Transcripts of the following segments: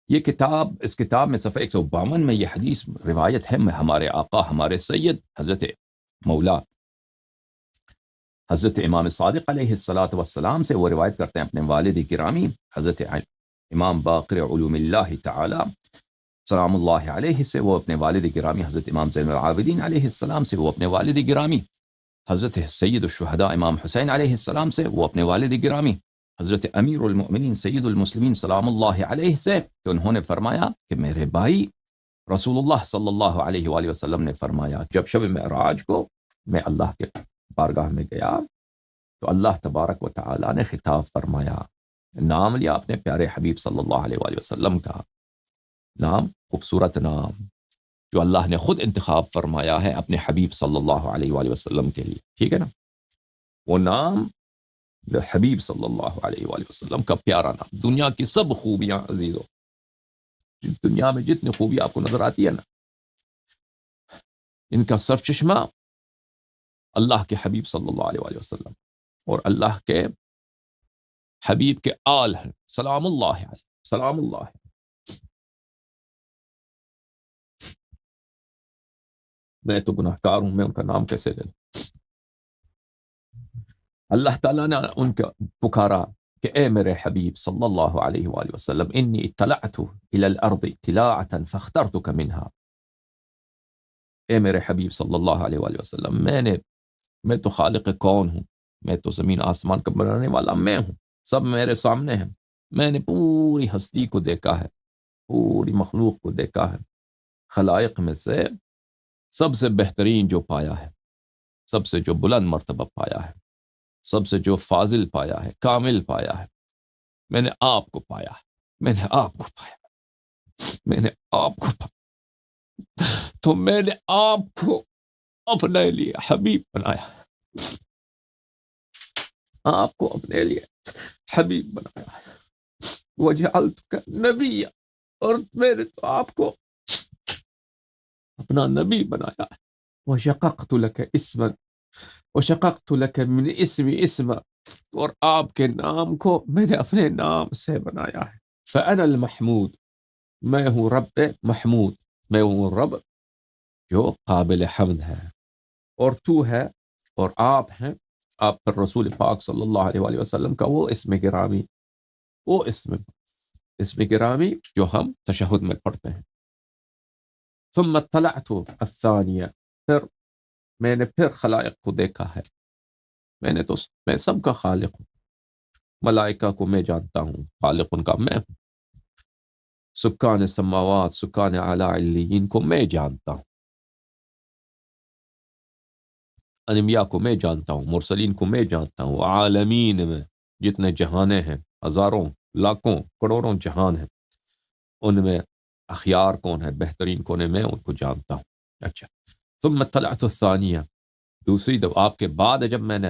یہ کتاب، اس کتاب میں صفحہ 152 میں یہ حدیث روایت ہے ہمارے آقا ہمارے سید حضرت مولا حضرت امام صادق علیہ السلام سے وہ روایت کرتے ہیں اپنے والد گرامی حضرت امام باقر علوم اللہ تعالی سلام اللہ علیہ سے، وہ اپنے والد گرامی حضرت امام زین العابدین علیہ السلام سے، وہ اپنے والد گرامی حضرت سید الشہداء امام حسین علیہ السلام سے، وہ اپنے والد گرامی حضرت امیر المؤمنین سید المسلمین سلام اللہ علیہ سے، کہ انہوں نے فرمایا کہ میرے بھائی رسول اللہ صلی اللہ علیہ وآلہ وسلم نے فرمایا جب شب معراج کو میں اللہ کے بارگاہ میں گیا تو اللہ تبارک و تعالی نے خطاب فرمایا، نام لیا اپنے پیارے حبیب صلی اللہ علیہ وآلہ وسلم کا نام، خوبصورت نام جو اللہ نے خود انتخاب فرمایا ہے اپنے حبیب صلی اللہ علیہ وآلہ وسلم کے لیے، ٹھیک ہے نا، وہ نام حبیب صلی اللہ علیہ وآلہ وسلم کا پیارا نام، دنیا کی سب خوبیاں عزیزو، دنیا میں جتنی خوبی آپ کو نظر آتی ہے نا، ان کا سرچشمہ اللہ کے حبیب صلی اللہ علیہ وآلہ وسلم اور اللہ کے حبیب کے آل ہیں، سلام اللہ علیہ، سلام اللہ علیہ۔ میں تو گناہ کار ہوں، میں ان کا نام کیسے لے لوں؟ اللہ تعالیٰ نے ان کا پکارا کہ اے میرے حبیب صلی اللہ علیہ وآلہ وسلم انی اطلعت الى الارض اطلاعة فاخترتک منها، اے میرے حبیب صلی اللہ علیہ وآلہ وسلم میں تو خالق کون ہوں، میں تو زمین آسمان کا بنانے والا میں ہوں، سب میرے سامنے ہیں، میں نے پوری ہستی کو دیکھا ہے، پوری مخلوق کو دیکھا ہے، خلائق میں سے سب سے بہترین جو پایا ہے، سب سے جو بلند مرتبہ پایا ہے، سب سے جو فاضل پایا ہے، کامل پایا ہے، میں نے آپ کو پایا ہے، میں نے آپ کو پایا، میں نے آپ کو پایا، تو میں نے آپ کو اپنے لیے حبیب بنایا، آپ کو اپنے لیے حبیب بنایا ہے، وجعلتک نبی، اور میں نے تو آپ کو اپنا نبی بنایا ہے، وشققت لک اسما، وشققت لک من اسمی اسما، اور آپ کے نام کو میں نے اپنے نام سے بنایا ہے، فانا المحمود، میں ہوں رب محمود، میں ہوں رب جو قابل حمد ہے، اور تو ہے اور آپ ہیں، آپ پر رسول پاک صلی اللہ علیہ وآلہ وسلم کا وہ اسم گرامی، وہ اسم گرامی جو ہم تشہد میں پڑھتے ہیں۔ ثم اطلعت الثانیہ، پھر میں نے پھر خلائق کو دیکھا ہے، میں سب کا خالق ہوں، ملائکہ کو میں جانتا ہوں، خالق ان کا میں ہوں، سکان سماوات سکان اعلی علیین کو میں جانتا ہوں، انبیاء کو میں جانتا ہوں، مرسلین کو میں جانتا ہوں، عالمین میں جتنے جہانے ہیں، ہزاروں لاکھوں کروڑوں جہان ہیں، ان میں اخیار کون ہے، بہترین کون ہے، میں ان کو جانتا ہوں۔ اچھا، ثم اطلعت الثانیہ، دوسری دفعہ آپ کے بعد جب میں نے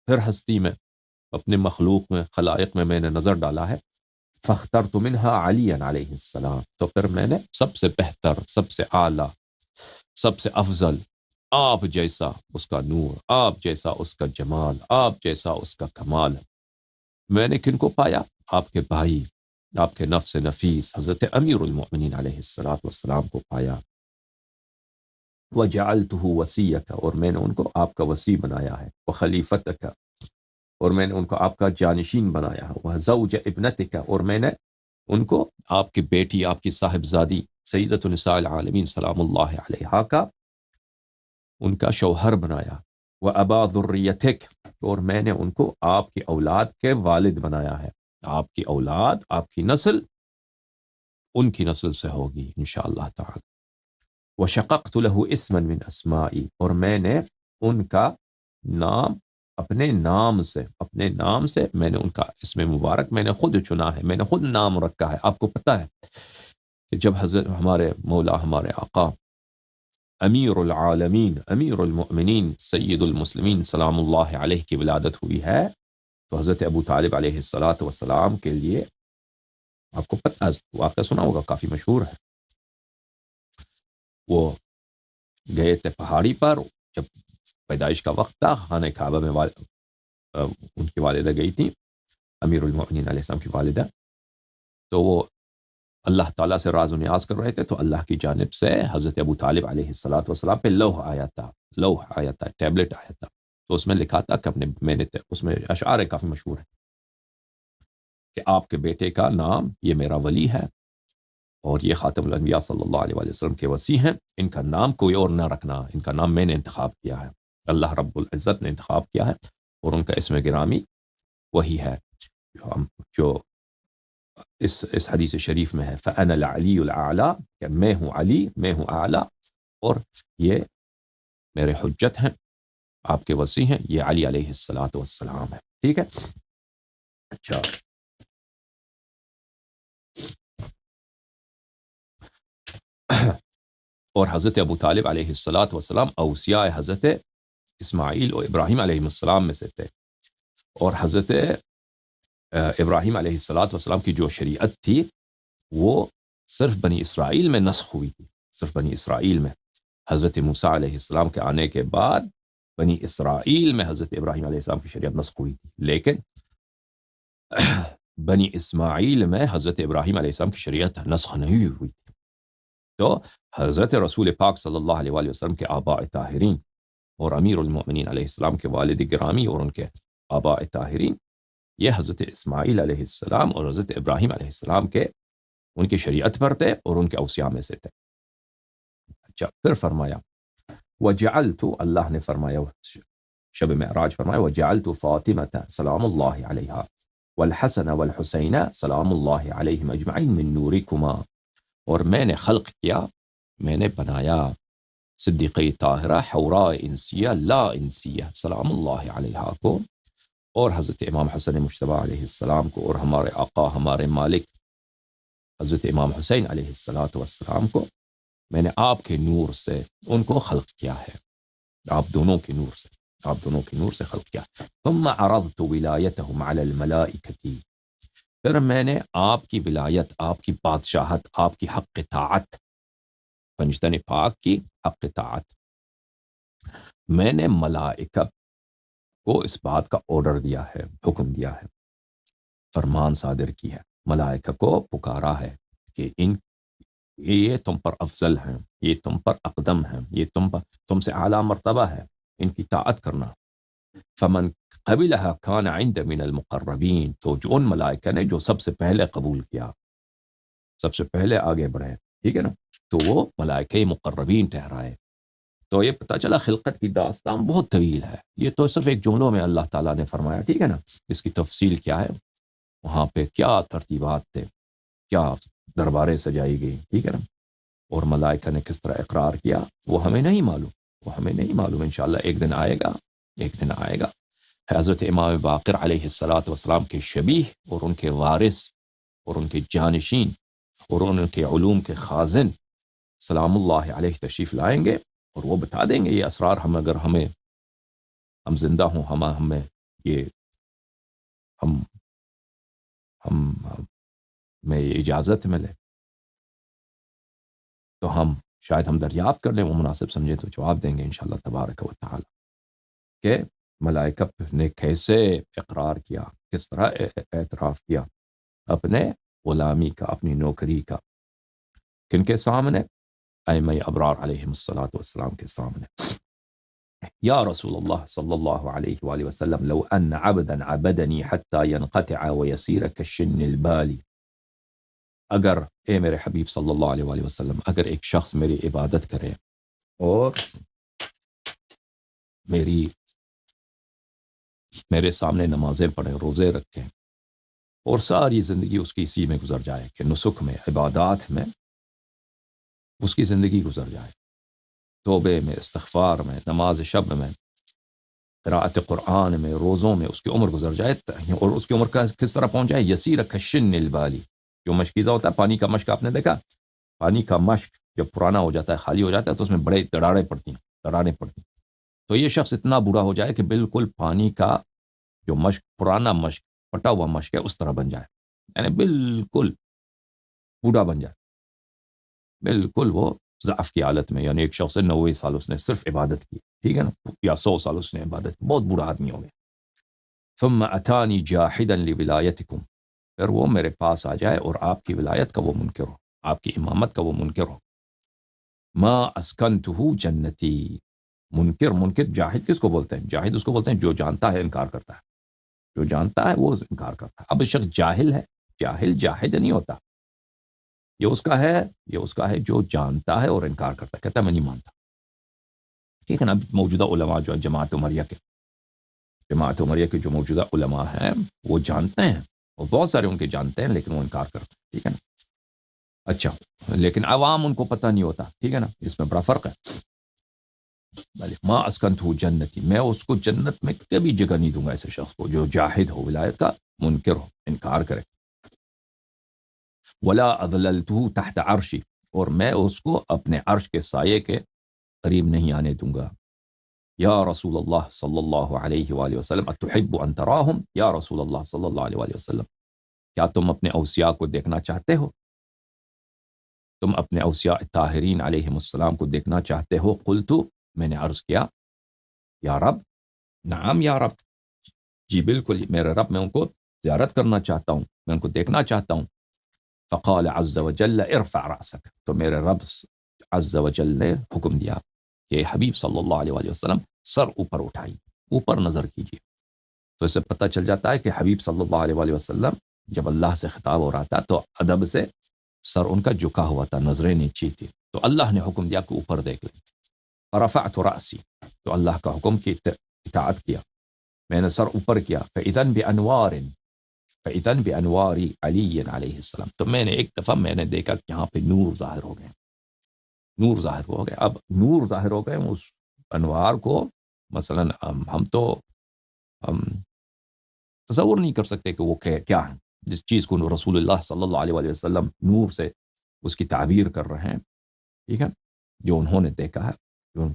پھر ہستی میں اپنے مخلوق میں خلائق میں نے نظر ڈالا ہے، فاخترت منها علی علیہ السلام، تو پھر میں نے سب سے بہتر، سب سے اعلیٰ، سب سے افضل، آپ جیسا اس کا نور، آپ جیسا اس کا جمال، آپ جیسا اس کا کمال، میں نے کن کو پایا؟ آپ کے بھائی، آپ کے نفس نفیس حضرت امیر المؤمنین علیہ السلام کو پایا، وجعلته وصیک، اور میں نے ان کو آپ کا وصی بنایا ہے، وخلیفتک، اور میں نے ان کو آپ کا جانشین بنایا ہے، وزوج ابنتک، اور میں نے ان کو آپ کی بیٹی، آپ کی صاحبزادی سیدۃ النساء العالمین سلام اللہ علیہا کا ان کا شوہر بنایا، وابا ذریتک، اور میں نے ان کو آپ کی اولاد کے والد بنایا ہے، آپ کی اولاد، آپ کی نسل ان کی نسل سے ہوگی انشاءاللہ تعالی، وشققت له اسما من اسمائی، اور میں نے ان کا نام اپنے نام سے میں نے ان کا اسم مبارک میں نے خود چنا ہے، میں نے خود نام رکھا ہے۔ آپ کو پتہ ہے کہ جب حضرت ہمارے مولا، ہمارے آقا امیر العالمین امیر المؤمنین سید المسلمین سلام اللہ علیہ کی ولادت ہوئی ہے، تو حضرت ابو طالب علیہ السلام کے لیے، آپ کو پتہ واقعہ سنا ہوگا، کافی مشہور ہے، وہ گئے تھے پہاڑی پر، جب پیدائش کا وقت تھا، خانہ کعبہ میں ان کی والدہ گئی تھی، امیر المؤمنین علیہ السلام کی والدہ، تو وہ اللہ تعالیٰ سے راز و نیاز کر رہے تھے تو اللہ کی جانب سے حضرت ابو طالب علیہ الصلاۃ والسلام پہ لوح آیا تھا، ٹیبلٹ آیا تھا، تو اس میں لکھا تھا کہ اس میں اشعار کافی مشہور ہے کہ آپ کے بیٹے کا نام یہ میرا ولی ہے اور یہ خاتم الانبیاء صلی اللہ علیہ وآلہ وسلم کے وصی ہیں، ان کا نام کوئی اور نہ رکھنا، ان کا نام میں نے انتخاب کیا ہے، اللہ رب العزت نے انتخاب کیا ہے اور ان کا اسم گرامی وہی ہے جو اس حدیث شریف میں ہے، فَأَنَا الْعَلِيُّ الْأَعْلَى، کہ میں ہوں علی، میں ہوں اعلیٰ، اور یہ میرے حجت ہیں، آپ کے وصی ہیں، یہ علی علیہ الصلاۃ والسلام ہے۔ ٹھیک ہے، اچھا اور حضرت ابو طالب علیہ الصلاۃ والسلام اوصیاء حضرت اسماعیل اور ابراہیم علیہ السلام میں سے تھے، اور حضرت ابراہیم علیہ الصلاۃ والسلام کی جو شریعت تھی وہ صرف بنی اسرائیل میں نسخ ہوئی تھی، صرف بنی اسرائیل میں۔ حضرت موسیٰ علیہ السلام کے آنے کے بعد بنی اسرائیل میں حضرت ابراہیم علیہ السلام کی شریعت نسخ ہوئی تھی، لیکن بنی اسماعیل میں حضرت ابراہیم علیہ السلام کی شریعت نسخ نہیں ہوئی تھی۔ تو حضرت رسول پاک صلی اللہ علیہ وآلہ وسلم کے آباء طاہرین اور امیر المؤمنین علیہ السلام کے والد گرامی اور ان کے آباء طاہرین، یہ حضرت اسماعیل علیہ السلام اور حضرت ابراہیم علیہ السلام کے ان کی شریعت پر تھے اور ان کے اوصیاء میں سے تھے۔ اچھا، پھر فرمایا وجعلت، اللہ نے فرمایا شب معراج فرمایا وجعلت فاطمة سلام اللہ علیہا والحسن والحسین سلام اللہ علیہم اجمعین من نورکما، اور میں نے خلق کیا، میں نے بنایا صدیقہ طاہرہ حوراء انسیہ لا انسیہ سلام اللہ علیہا کو، اور حضرت امام حسن مجتبیٰ علیہ السلام کو، اور ہمارے آقا ہمارے مالک حضرت امام حسین علیہ السلام کو میں نے آپ کے نور سے ان کو خلق کیا ہے، آپ دونوں کے نور سے خلق کیا۔ ثم عرضت ولایتہم علی الملائکۃ، پھر میں نے آپ کی ولایت، آپ کی بادشاہت، آپ کی حق طاعت، پنجتن پاک کی حق طاعت، میں نے ملائکہ کو اس بات کا آرڈر دیا ہے، حکم دیا ہے، فرمان صادر کی ہے، ملائکہ کو پکارا ہے کہ یہ تم پر افضل ہیں، یہ تم پر اقدم ہیں، یہ تم سے اعلیٰ مرتبہ ہے، ان کی طاعت کرنا۔ فمن قبلها كان عند من المقربین، تو جو ان ملائکہ نے جو سب سے پہلے قبول کیا، سب سے پہلے آگے بڑھے، ٹھیک ہے نا، تو وہ ملائکہ مقربین ٹھہرائے۔ تو یہ پتہ چلا خلقت کی داستان بہت طویل ہے، یہ تو صرف ایک جملوں میں اللہ تعالیٰ نے فرمایا، ٹھیک ہے نا، اس کی تفصیل کیا ہے، وہاں پہ کیا ترتیبات تھے، کیا درباریں سجائی گئی، ٹھیک ہے نا، اور ملائکہ نے کس طرح اقرار کیا، وہ ہمیں نہیں معلوم، انشاءاللہ ایک دن آئے گا۔ حضرت امام باقر علیہ السلام کے شبیہ اور ان کے وارث اور ان کے جانشین اور ان کے علوم کے خازن سلام اللہ علیہ تشریف لائیں گے اور وہ بتا دیں گے یہ اسرار، اگر ہم زندہ ہوں، ہمیں یہ میں یہ اجازت ملے تو شاید ہم دریافت کر لیں، وہ مناسب سمجھے تو جواب دیں گے انشاءاللہ تبارک و تعالی کہ ملائکہ نے کیسے اقرار کیا، کس طرح اعتراف کیا اپنے غلامی کا، اپنی نوکری کا، کن کے سامنے؟ ائمہ ابرار علیہم السلام کے سامنے۔ یا رسول اللہ صلی اللہ علیہ وآلہ وسلم لو ان عبدا عبدنی حتی ینقطع ویسیر کالشن البالی، اگر اے میرے حبیب صلی اللہ علیہ وآلہ وسلم، اگر ایک شخص میری عبادت کرے اور میرے سامنے نمازیں پڑھے، روزے رکھے، اور ساری زندگی اس کی اسی میں گزر جائے کہ نسک میں، عبادات میں اس کی زندگی گزر جائے، توبے میں، استغفار میں، نماز شب میں، قراءت قرآن میں، روزوں میں اس کی عمر گزر جائے، اور اس کی عمر کا کس طرح پہنچ جائے؟ یسیر کالشن البالی، جو مشکیزہ ہوتا ہے، پانی کا مشک آپ نے دیکھا، پانی کا مشک جب پرانا ہو جاتا ہے، خالی ہو جاتا ہے، تو اس میں بڑے دراڑیں پڑتی ہیں، تو یہ شخص اتنا برا ہو جائے کہ بالکل پانی کا جو مشک، پرانا مشک، پٹا ہوا مشک ہے، اس طرح بن جائے، یعنی بالکل بوڑھا بن جائے، بالکل وہ ضعف کی حالت میں، یعنی ایک شخص 90 سال اس نے صرف عبادت کی، ٹھیک ہے نا، یا 100 سال اس نے عبادت کی، بہت بوڑھا آدمی ہو گیا۔ ثم اتانی جاحدا لولایتکم، پھر وہ میرے پاس آ جائے اور آپ کی ولایت کا وہ منکر ہو، آپ کی امامت کا وہ منکر ہو۔ ما اسکنتہ جنتی، منکر جاہد کس کو بولتے ہیں؟ جاہد اس کو بولتے ہیں جو جانتا ہے انکار کرتا ہے، جو جانتا ہے وہ انکار کرتا ہے۔ اب شخص جاہل ہے، جاہل جاہد نہیں ہوتا، یہ اس کا ہے جو جانتا ہے اور انکار کرتا ہے، کہتا ہے میں نہیں مانتا، ٹھیک ہے نا۔ اب موجودہ علماء جو ہے جماعت عمریہ کے جو موجودہ علماء ہیں وہ جانتے ہیں، اور بہت سارے ان کے جانتے ہیں لیکن وہ انکار کرتے ہیں، ٹھیک ہے نا۔ اچھا، لیکن عوام ان کو پتہ نہیں ہوتا، ٹھیک ہے نا، اس میں بڑا فرق ہے۔ ما اسکنتہ جنتی، میں اس کو جنت میں کبھی جگہ نہیں دوں گا ایسے شخص کو جو جاہد ہو، ولایت کا منکر ہو، انکار کرے۔ ولا اضللتہ تحت عرشی، اور میں اس کو اپنے عرش کے سائے کے قریب نہیں آنے دوں گا۔ یا رسول اللہ صلی اللہ علیہ وآلہ وسلم اتحب ان تراہم، یا رسول اللہ صلی اللہ علیہ وآلہ وسلم کیا تم اپنے اوصیاء کو دیکھنا چاہتے ہو؟ تم اپنے اوصیاء طاہرین علیہم السلام کو دیکھنا چاہتے ہو؟ قلتو، میں نے عرض کیا، یا رب، نعم یا رب، جی بالکل میرے رب، میں ان کو زیارت کرنا چاہتا ہوں، میں ان کو دیکھنا چاہتا ہوں۔ فقال عز وجل ارفع رأسک، تو میرے رب عز وجل نے حکم دیا کہ حبیب صلی اللہ علیہ وآلہ وسلم سر اوپر اٹھائی، اوپر نظر کیجیے۔ تو اس سے پتہ چل جاتا ہے کہ حبیب صلی اللہ علیہ وآلہ وسلم جب اللہ سے خطاب ہو رہا تھا تو ادب سے سر ان کا جھکا ہوا تھا، نظریں نیچی تھی، تو اللہ نے حکم دیا کہ اوپر دیکھ لیں۔ فرفعت رأسی، تو اللہ کا حکم کی اطاعت کیا، میں نے سر اوپر کیا۔ فإذن بأنوار علی علیہ السلام، تو میں نے ایک دفعہ میں نے دیکھا کہ یہاں پہ نور ظاہر ہو گئے، نور ظاہر ہو گئے۔ اب نور ظاہر ہو گئے، اس انوار کو مثلا ہم تو تصور نہیں کر سکتے کہ وہ کیا ہیں، جس چیز کو رسول اللہ صلی اللہ علیہ وآلہ وسلم نور سے اس کی تعبیر کر رہے ہیں، ٹھیک ہے، جو انہوں نے دیکھا ہے، جو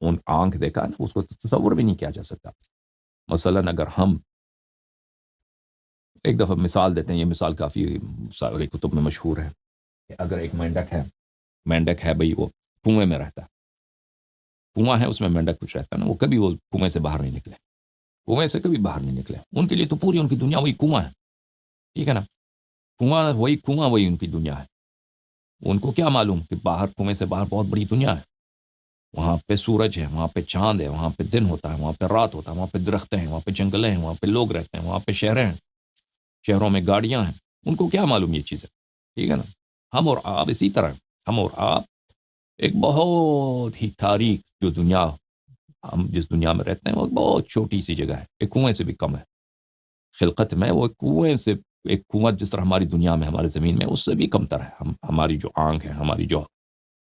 ان آنکھ دیکھا ہے نا، اس کو تصور بھی نہیں کیا جا سکتا۔ مثلا اگر ہم ایک دفعہ مثال دیتے ہیں، یہ مثال کافی سارے کتب میں مشہور ہے، کہ اگر ایک مینڈک ہے بھئی، وہ کنویں میں رہتا ہے، کنواں ہے اس میں مینڈک کچھ رہتا ہے نا، وہ کبھی وہ کنویں سے باہر نہیں نکلے، کنویں سے کبھی باہر نہیں نکلے، ان کے لیے تو پوری ان کی دنیا وہی کنواں ہے، ٹھیک ہے نا، کنواں وہی ان کی دنیا ہے۔ ان کو کیا معلوم کہ باہر، کنویں سے باہر بہت بڑی دنیا ہے، وہاں پہ سورج ہے، وہاں پہ چاند ہے، وہاں پہ دن ہوتا ہے، وہاں پہ رات ہوتا ہے، وہاں پہ درختیں ہیں، وہاں پہ جنگلیں ہیں، وہاں پہ لوگ رہتے ہیں، وہاں پہ شہریں ہیں، شہروں میں گاڑیاں ہیں، ان کو کیا معلوم یہ چیزیں، ٹھیک ہے نا۔ ہم اور آپ اسی طرح، ہم اور آپ ایک بہت ہی تاریک جو دنیا، ہم جس دنیا میں رہتے ہیں وہ بہت چھوٹی سی جگہ ہے، ایک کنویں سے بھی کم ہے خلقت میں، وہ کنویں سے، ایک کنواں جس طرح ہماری دنیا میں، ہمارے زمین میں، اس سے بھی کم تر ہے۔ ہماری جو آنکھ ہے، ہماری جو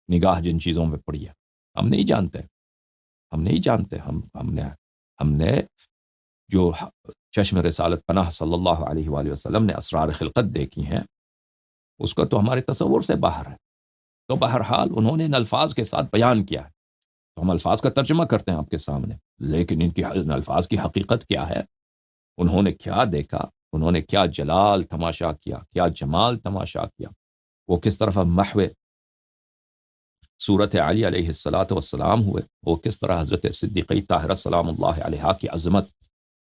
نگاہ جن چیزوں میں پڑی ہے، ہم نہیں جانتے، ہم نے جو چشم رسالت پناہ صلی اللہ علیہ وآلہ وسلم نے اسرار خلقت دیکھی ہیں، اس کا تو ہمارے تصور سے باہر ہے۔ تو بہرحال انہوں نے ان الفاظ کے ساتھ بیان کیا ہے، تو ہم الفاظ کا ترجمہ کرتے ہیں آپ کے سامنے، لیکن ان الفاظ کی حقیقت کیا ہے؟ انہوں نے کیا دیکھا، انہوں نے کیا جلال تماشا کیا، کیا جمال تماشا کیا، وہ کس طرح محو صورت علی علیہ السلام ہوئے، وہ کس طرح حضرت صدیقہ طاہرہ سلام اللہ علیہا کی عظمت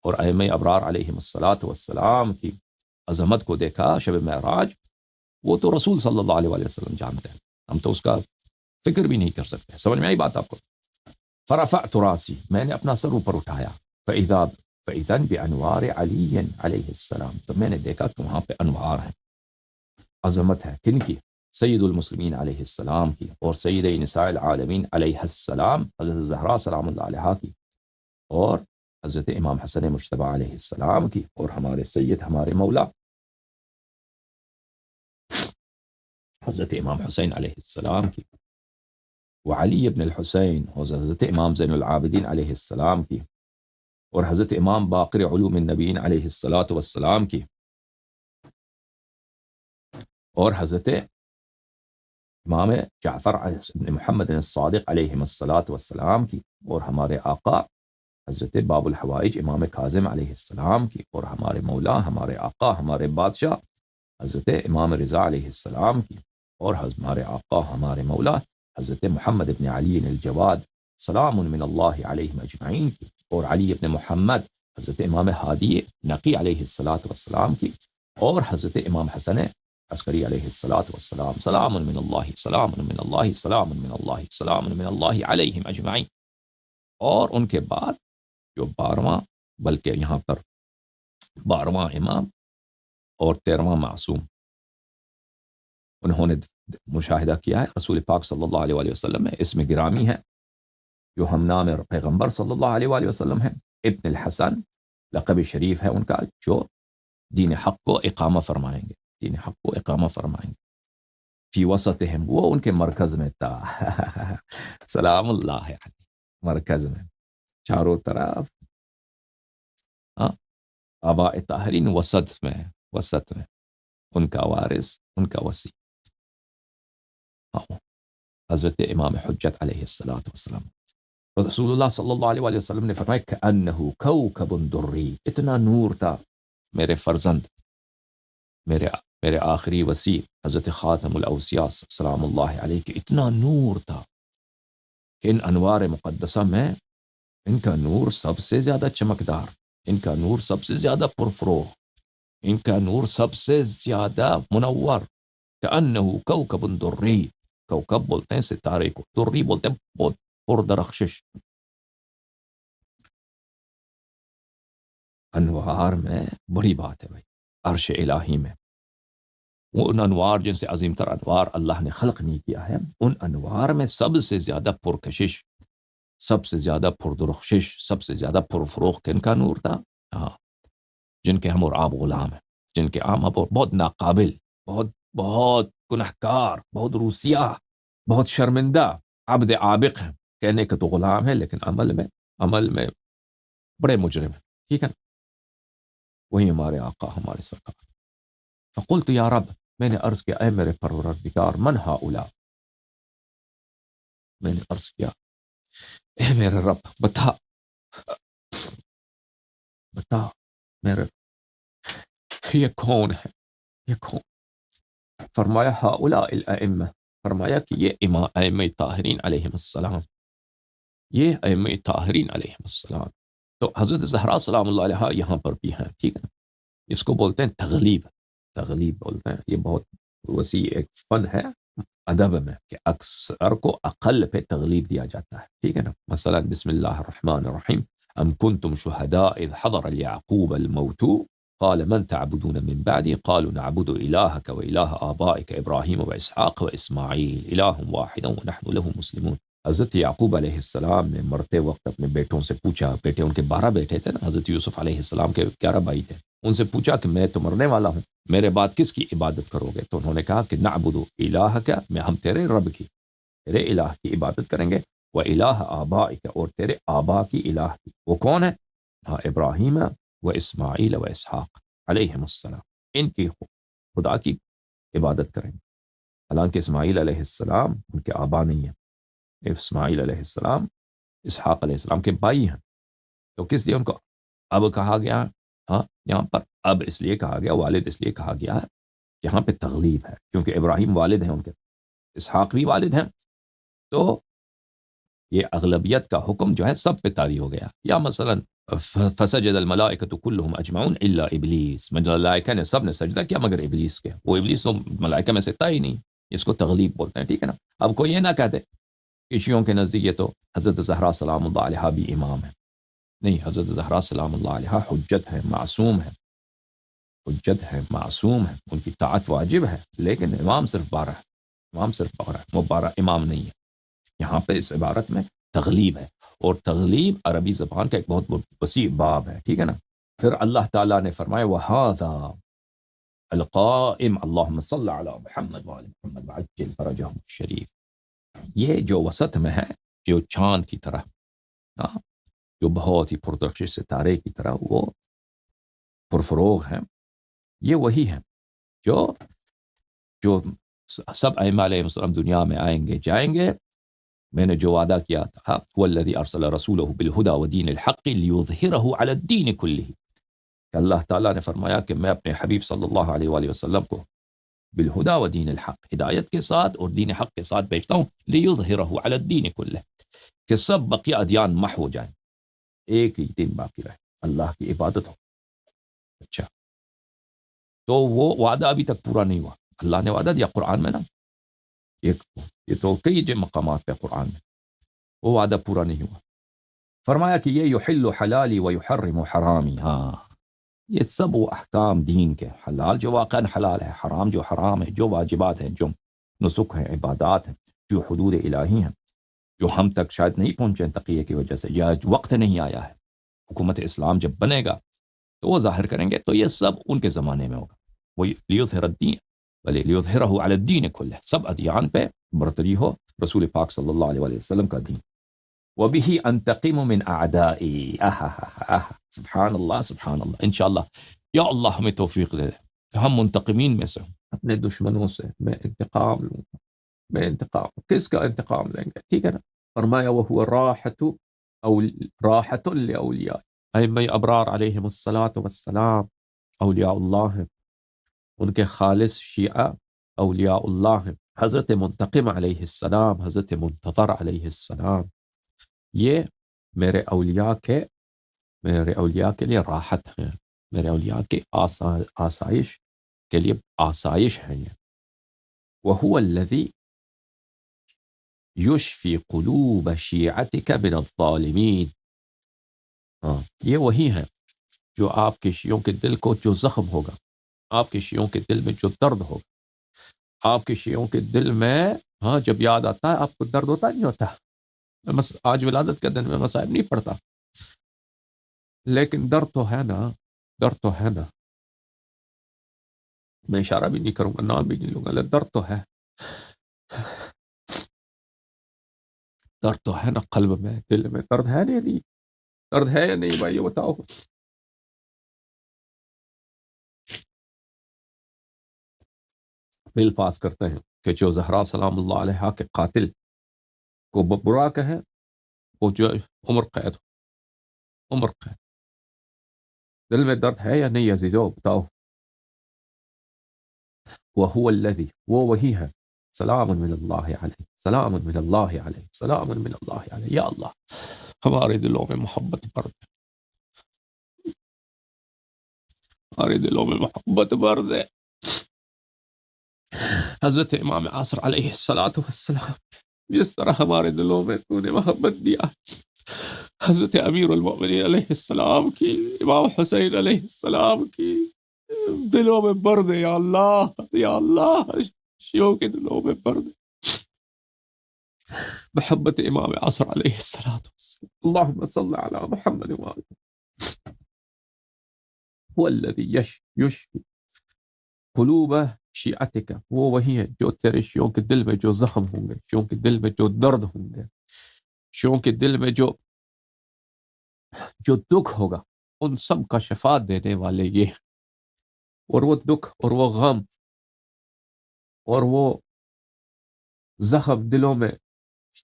اور ائمہ ابرار علیہ السلام کی عظمت کو دیکھا شب معراج، وہ تو رسول صلی اللہ علیہ وسلم جانتے ہیں، ہم تو اس کا فکر بھی نہیں کر سکتے۔ سمجھ میں آئی بات آپ کو؟ فرفعت راسی، میں نے اپنا سر اوپر اٹھایا، فإذا بأنوار علی علیہ السلام، تو میں نے دیکھا کہ وہاں پہ انوار ہیں، عظمت ہے، کن کی؟ سید المسلمین علیہ السلام کی، اور سید نساء العالمین علیہ السلام حضرت زہرا سلام اللہ علیہا کی، اور حضرت امام حسن مجتبی علیہ السلام کی، اور ہمارے سید، ہمارے مولا حضرت امام حسین علیہ السلام کی، وعلی ابن الحسین، اور حضرت امام زین العابدین علیہ السلام کی، اور حضرت امام باقر علوم النبیین علیہ السلام کی، اور حضرت امام جعفر بن محمد الصادق علیہ السلام کی، اور ہمارے آقا حضرت باب الحوائج امام کاظم علیہ السلام کی، اور ہمارے مولا، ہمارے آقا، ہمارے بادشاہ حضرت امام رضا علیہ السلام کی، اور ہمارے آقا، ہمارے مولا حضرت محمد ابن علی الجواد سلام من اللہ علیہ اجمعین کی، اور علی ابن محمد حضرت امام ہادی نقی علیہ السلام کی، اور حضرت امام حسن عسکری علیہ الصلاۃ والسلام سلام من اللہ سلام من اللہ سلام من اللہ سلام من اللہ علیہم اجمعین. اور ان کے بعد جو 12واں، بلکہ یہاں پر 12واں امام اور 13واں معصوم، انہوں نے مشاہدہ کیا ہے رسول پاک صلی اللہ علیہ وآلہ وسلم میں. اس میں گرامی ہے جو ہم نام پیغمبر صلی اللہ علیہ وآلہ وسلم ہیں، ابن الحسن لقب شریف ہے ان کا، جو دین حق کو اقامہ فرمائیں گے، دین حق کو اقامہ فرمائیں گے. فی وسطہم، وہ ان کے مرکز میں تھا. سلام اللہ علیہ، مرکز میں، چاروں طرف. ہاں، آباء طاہرین وسط میں، وسط میں ان کا وارث، ان کا وصی. ہاں، حضرت امام حجت علیہ الصلاۃ والسلام. رسول اللہ صلی اللہ علیہ وآلہ وسلم نے فرمایا کأنہ کوکب دری، اتنا نور تھا میرے فرزند، میرے آخری وصی حضرت خاتم الاوصیاء سلام اللہ علیہ کے اتنا نور تھا کہ ان انوار مقدسہ میں ان کا نور سب سے زیادہ چمکدار، ان کا نور سب سے زیادہ پرفروغ، ان کا نور سب سے زیادہ منور. کأنہ کوکب دری، کوکب بولتے ہیں ستارے کو، دری بولتے ہیں بہت پردرخشش. انوار میں بڑی بات ہے بھائی، عرش الہی میں وہ ان انوار جن سے عظیم تر انوار اللہ نے خلق نہیں کیا ہے، ان انوار میں سب سے زیادہ پرکشش، سب سے زیادہ پردرخشش، سب سے زیادہ پرفروغ کن کا نور تھا؟ ہاں، جن کے ہم اور آپ غلام ہیں، جن کے ہم آپ بہت ناقابل، بہت بہت گنہگار، بہت روسیہ، بہت شرمندہ عبد عابق ہیں. کہنے کا تو غلام ہے لیکن عمل میں بڑے مجرم ہیں. ٹھیک ہے، وہی ہمارے آقا، ہمارے سرکار. فقلت یا رب، میں نے عرض کیا اے میرے پروردگار، من ہؤلاء، میں نے عرض کیا اے میرے رب بتا، بتا میرے یہ کون ہے، یہ کون؟ فرمایا ہؤلاء الائمہ، فرمایا کہ یہ ائمہ طاہرین علیہم السلام، یہ ائمہ طاہرین علیہم السلام. تو حضرت زہرا سلام اللہ علیہا یہاں پر بھی ہیں. ٹھیک ہے، اس کو بولتے ہیں تغلیب، تغلیب بولتے ہیں. یہ بہت وسیع ایک فن ہے ادب میں کہ اکثر کو اقل پہ تغلیب دیا جاتا ہے. ٹھیک ہے نا. مثلا بسم اللہ الرحمن الرحیم، ام کنتم شہداء اذ حضر یعقوب الموت قال من تعبدون من بعدی قالوا نعبد الہک و الہ آبائک ابراہیم و اسحاق و اسماعیل الہ واحدا ونحن له مسلمون. حضرت یعقوب علیہ السلام نے مرتے وقت اپنے بیٹوں سے پوچھا، بیٹے ان کے 12 بیٹے تھے نا، حضرت یوسف علیہ السلام کے 11 بھائی تھے، ان سے پوچھا کہ میں تو مرنے والا ہوں، میرے بعد کس کی عبادت کرو گے؟ تو انہوں نے کہا کہ نعبد الہک، میں ہم تیرے رب کی، تیرے الہ کی عبادت کریں گے، و الہ آبائک، اور تیرے آبا کی الہ کی. وہ کون ہے؟ ہاں، ابراہیم و اسماعیل و اسحاق علیہم السلام، ان کی خدا کی عبادت کریں گے. حالانکہ اسماعیل علیہ السلام ان کے آبا نہیں ہیں، اسماعیل علیہ السلام اسحاق علیہ السلام کے بھائی ہیں. تو کس لیے ان کو اب کہا گیا؟ ہاں، یہاں پر اب اس لیے کہا گیا، والد اس لیے کہا گیا ہے، یہاں پہ تغلیب ہے کیونکہ ابراہیم والد ہیں ان کے، اسحاق بھی والد ہیں، تو یہ اغلبیت کا حکم جو ہے سب پہ طاری ہو گیا. یا مثلا فسجد الملائکۃ کلہم اجمعون الا ابلیس، ملائکہ نے سب نے سجدہ کیا مگر ابلیس کے، وہ ابلیس تو ملائکہ میں سے تھا ہی نہیں. اس کو تغلیب بولتے ہیں. ٹھیک ہے نا. اب کوئی یہ نہ کہتے کہ شیعوں کے نزدیک یہ تو حضرت زہرا سلام اللہ علیہا بھی امام ہے. نہیں، حضرت زہرا سلام اللہ علیہا حجت ہے، معصوم ہے، حجت ہے، معصوم ہے، ان کی طاعت واجب ہے، لیکن امام صرف 12 ہے، امام صرف 12 ہے، وہ 12 امام نہیں ہے. یہاں پہ اس عبارت میں تغلیب ہے، اور تغلیب عربی زبان کا ایک بہت وسیع باب ہے. ٹھیک ہے نا. پھر اللہ تعالیٰ نے فرمایا وَهَذَا القائم اللہم صلی علی محمد وعلی محمد وعجل فرجہم الشریف. یہ جو وسط میں ہے، جو چاند کی طرح، ہاں، جو بہت ہی پردرخشش ستارے کی طرح وہ پرفروغ ہیں، یہ وہی ہیں جو جو سب ائمہ علیہ السلام دنیا میں آئیں گے جائیں گے. میں نے جو وعدہ کیا تھا والذی ارسل رسولہ بالہدی ودین الحق لیظہرہ علی الدین کلہ، کہ اللہ تعالیٰ نے فرمایا کہ میں اپنے حبیب صلی اللہ علیہ وآلہ وسلم کو بالہدی ودین الحق، ہدایت کے ساتھ اور دین حق کے ساتھ بھیجتا ہوں، لیظہرہ علی الدین کلہ، کہ سب بقیہ ادیان محو ہو جائیں، ایک ہی دن باقی رہے، اللہ کی عبادت ہو. اچھا، تو وہ وعدہ ابھی تک پورا نہیں ہوا. اللہ نے وعدہ دیا قرآن میں نا، یہ تو کئی مقامات پہ قرآن میں، وہ وعدہ پورا نہیں ہوا. فرمایا کہ یہ یحل حلالی و یحرم حرامی. ہاں، یہ سب وہ احکام دین کے، حلال جو واقعا حلال ہے، حرام جو حرام ہے، جو واجبات ہیں، جو نسک ہیں، عبادات ہیں، جو حدود الہی ہیں، جو ہم تک شاید نہیں پہنچے تقیہ کی وجہ سے، یا وقت نہیں آیا ہے. حکومت اسلام جب بنے گا تو وہ ظاہر کریں گے، تو یہ سب ان کے زمانے میں ہوگا. وہ لیظہر الدین بلے لیظہرہ علی الدین کلہ، سب ادیان پہ برتری ہو رسول پاک صلی اللہ علیہ وآلہ وسلم کا دین. وَبِهِ أَنْتَقِمُ مِنْ أَعْدَائِي. سبحان اللہ سبحان اللہ. انشاءاللہ یا اللہ ہمیں توفیق دے دے کہ ہم منتقمین میں سے ہوں، اپنے دشمنوں سے میں انتقام لوں گا. میں انتقام کس کا انتقام لیں گے؟ ٹھیک ہے نا. فرمایا وَهُوَ راحة لأولیاء. ائمہ ابرار علیہم الصلاۃ والسلام اولیاء اللہ ہیں، ان کے خالص شیعہ اولیاء اللہ ہیں. حضرت منتقم علیہ السلام، حضرت منتظر علیہ السلام، یہ میرے اولیاء کے لیے راحت ہیں، میرے اولیاء کے آسائش کے لیے آسائش ہیں. یہ وَهُوَ الَّذِي يُشْفِي قُلُوبَ شِيعَتِكَ مِنَ الظَّالِمِينَ. ہاں، یہ وہی ہے جو آپ کے شیعوں کے دل کو جو زخم ہوگا، آپ کے شیعوں کے دل میں جو درد ہوگا، آپ کے شیعوں کے دل میں، ہاں جب یاد آتا ہے آپ کو درد ہوتا نہیں ہوتا. آج ولادت کے دن میں مصائب نہیں پڑتا، لیکن درد تو ہے نا، درد تو ہے نا. میں اشارہ بھی نہیں کروں گا، نام بھی نہیں لوں گا، لیکن درد تو ہے، درد تو ہے نا. قلب میں، دل میں درد ہے نہیں، درد ہے یا نہیں بھائی یہ بتاؤ. بل پاس کرتے ہیں کہ جو زہرا سلام اللہ علیہا کے قاتل کو برا کہے وہ جو عمر قید ہو، عمر قید. دل میں درد ہے یا نہیں عزیزو بتاؤ. وَهُوَ الَّذِي، وہ وہی ہے، سلام من اللہ علیہ، سلام من اللہ علیہ، سلام من اللہ علیہ. یا اللہ ہمارے دلوں میں محبت بھر دے، ہمارے دلوں میں محبت بھر دے. حضرت امام عصر علیہ السلام جس طرح ہمارے دلوں میں تو نے محبت دیا، حضرت امیر المؤمنین علیہ السلام کی، امام حسین علیہ السلام کی دلوں میں بر دے یا اللہ، یا اللہ شیعوں کے دلوں میں بر دے محبت امام عصر علیہ السلام. اللہم صل علی محمد وآلہ. هو الذی یشفی قلوب شیعتک، وہ وہی ہے جو تیرے شیعوں کے دل میں جو زخم ہوں گے، شیعوں کے دل میں جو درد ہوں گے، شیعوں کے دل میں جو دکھ ہوگا، ان سب کا شفا دینے والے یہ ہیں. اور وہ دکھ اور وہ غم اور وہ زخم دلوں میں،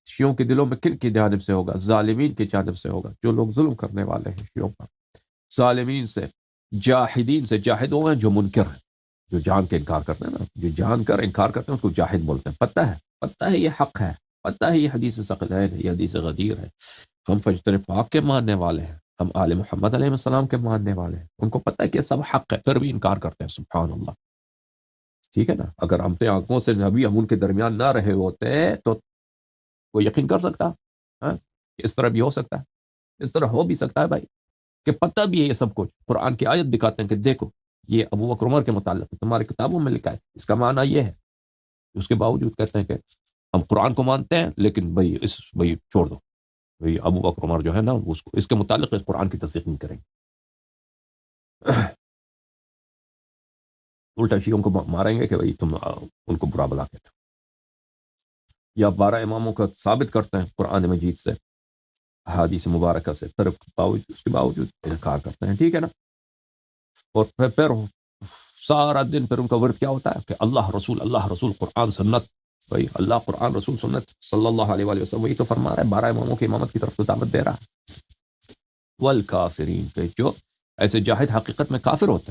شیعوں کے دلوں میں کن کی جانب سے ہوگا؟ ظالمین کی جانب سے ہوگا، جو لوگ ظلم کرنے والے ہیں شیعوں پر. ظالمین سے، جاہدین سے. جاہد وہ ہیں جو منکر ہیں، جو جان کے انکار کرتے ہیں نا، جو جان کر انکار کرتے ہیں اس کو جاہد بولتے ہیں. پتہ ہے یہ حق ہے، پتہ ہے یہ حدیث ثقلین ہے، یہ حدیث غدیر ہے. ہم فجر پاک کے ماننے والے ہیں، ہم آل محمد علیہ السلام کے ماننے والے ہیں، ان کو پتہ ہے کہ سب حق ہے، پھر بھی انکار کرتے ہیں. سبحان اللہ. ٹھیک ہے نا. اگر ہم تے آنکھوں سے نبی ہم ان کے درمیان نہ رہے ہوتے تو کوئی یقین کر سکتا؟ ہاں، اس طرح بھی ہو سکتا ہے، اس طرح ہو بھی سکتا ہے بھائی، کہ پتہ بھی ہے یہ سب کچھ. قرآن کی آیت دکھاتے ہیں کہ دیکھو یہ ابو بکر عمر کے متعلق تمہاری کتابوں میں لکھا ہے، اس کا معنی یہ ہے. اس کے باوجود کہتے ہیں کہ ہم قرآن کو مانتے ہیں لیکن بھئی چھوڑ دو، بھئی ابو بکر عمر جو ہے نا اس کے متعلق اس قرآن کی تصدیق نہیں کریں گے. الٹا شیعوں کو ماریں گے کہ بھئی تم ان کو برا بلا کہتے ہو. یا 12 اماموں کا ثابت کرتے ہیں قرآن مجید سے، احادیث مبارکہ سے، پھر اس کے باوجود انکار کرتے ہیں. ٹھیک ہے نا. اور پھر سارا دن پھر ان کا ورد کیا ہوتا ہے کہ اللہ رسول قرآن سنت. بھائی اللہ قرآن رسول سنت صلی اللہ علیہ وآلہ وسلم وہی تو فرما رہا ہے، 12 اماموں کی امامت کی طرف تو دعوت دے رہا ہے. والکافرین، کہ جو ایسے جاہد حقیقت میں کافر ہوتے ہیں،